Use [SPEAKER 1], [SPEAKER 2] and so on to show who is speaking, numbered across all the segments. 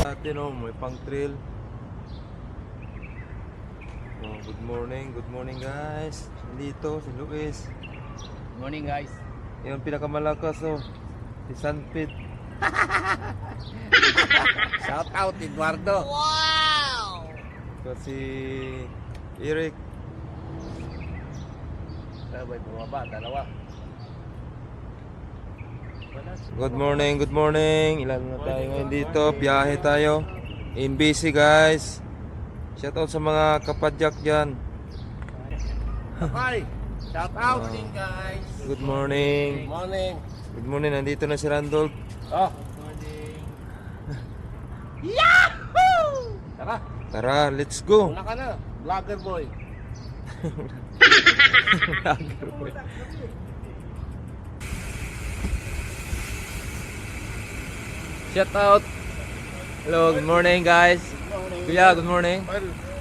[SPEAKER 1] Atin o, may pang trail. Oh, good morning guys. Dito si Luis.
[SPEAKER 2] Good morning guys.
[SPEAKER 1] Yung pinakamalakas oh, si Sanpid.
[SPEAKER 2] Shout out Eduardo.
[SPEAKER 3] Wow!
[SPEAKER 1] Kasi Eric.
[SPEAKER 2] Sabay bumaba, dalawa.
[SPEAKER 1] Good morning. Ilan na tayo ngayon dito? Biyahe tayo. In BC guys. Shout out sa mga kapadyak dyan.
[SPEAKER 2] Hi. Shout out
[SPEAKER 3] guys.
[SPEAKER 1] Good morning.
[SPEAKER 2] Morning.
[SPEAKER 1] Good morning. Nandito na si Randolph.
[SPEAKER 2] Oh,
[SPEAKER 3] Morning.
[SPEAKER 2] tara.
[SPEAKER 1] Tara, let's go.
[SPEAKER 2] Una ka na. Vlogger boy.
[SPEAKER 1] Shout out. Hello, good morning guys. Kuya, good morning.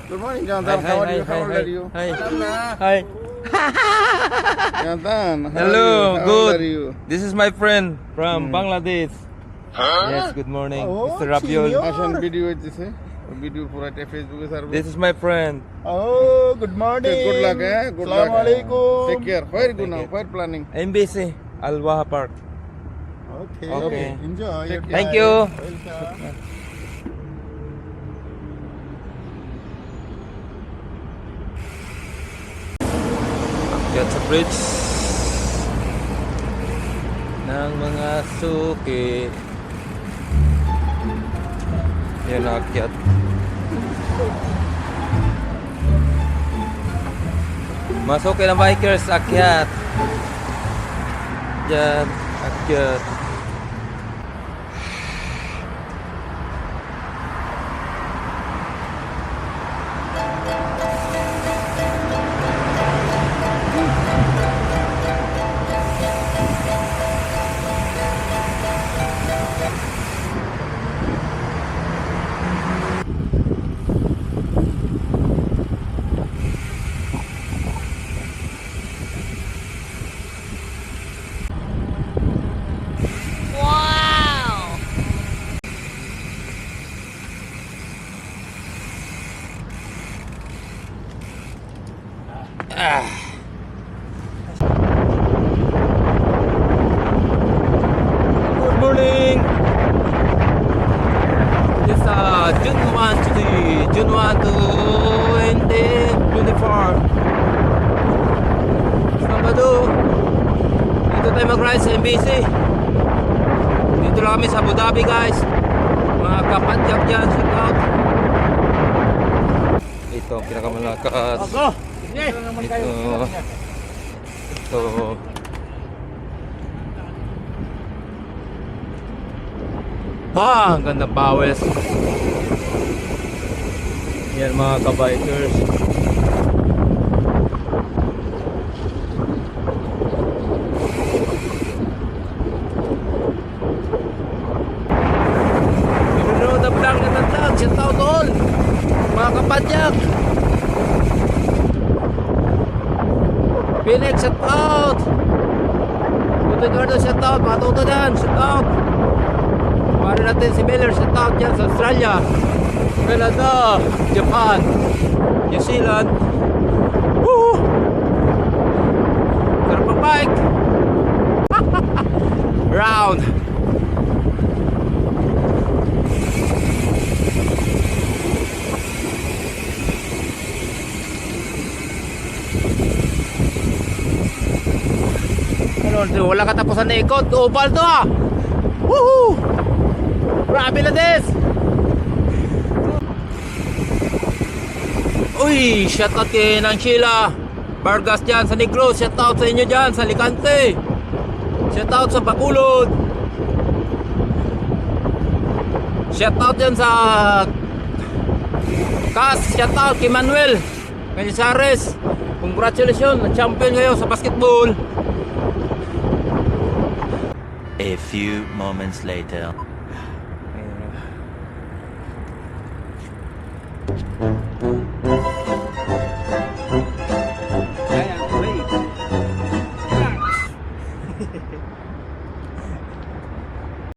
[SPEAKER 2] Good morning, Jonathan. How are you? How old are you?
[SPEAKER 1] Hi.
[SPEAKER 2] Alam na.
[SPEAKER 1] Hi.
[SPEAKER 2] Jonathan, how
[SPEAKER 1] Hello,
[SPEAKER 2] are you? How
[SPEAKER 1] good.
[SPEAKER 2] old are you?
[SPEAKER 1] This is my friend from Bangladesh. Yes, good morning. Mr. Rabiol.
[SPEAKER 2] Action video is this, video for at Facebook service.
[SPEAKER 1] This is my friend.
[SPEAKER 4] Oh, good morning.
[SPEAKER 2] Okay, good luck, eh? Good luck.
[SPEAKER 4] Assalamualaikum.
[SPEAKER 2] Take care. Where you go now?
[SPEAKER 1] you.
[SPEAKER 2] Where planning?
[SPEAKER 1] MBC, Al-Waha Park.
[SPEAKER 4] Okay.
[SPEAKER 1] Okay.
[SPEAKER 4] Enjoy. your
[SPEAKER 1] Thank
[SPEAKER 4] time.
[SPEAKER 1] you.
[SPEAKER 4] Welcome.
[SPEAKER 1] Akyat sa bridge ng mga suki. Yan, akyat. Mga suki ng bikers, akyat. Yan, akyat.
[SPEAKER 3] Wow!
[SPEAKER 1] Good morning. It's June 1 to June 1 to 2024. Sabado. Dito tayo mag-ride sa MBC. Dito lang kami sa Abu Dhabi guys. Mga kapadyak dyan, shout out. Ito ang pinakamalakas.
[SPEAKER 2] Go.
[SPEAKER 1] Ito. Ang ganda bawes. Yan mga kabikers. Pinunod na vlog na nagtag. Shout out all. Mga kapadyak. Phoenix, shout out. Tuto Eduardo, shout out. Mga tuto dyan, shout out. Pare natin si Miller, shout out dyan sa Australia, Canada, Japan, New Zealand. Woo! Sarap ang bike. Round. Ano, wala katapusan na ikot. Oval to ah. Woohoo! Grabe na des! Uy! Shoutout kay Nang Sheila Vargas dyan sa Negros. Shoutout sa inyo dyan sa Alicante. Shoutout sa Bacolod. Shoutout dyan sa Cas. Shoutout kay Manuel Canizares. Congratulations! Champion kayo sa basketball.
[SPEAKER 5] A few moments later.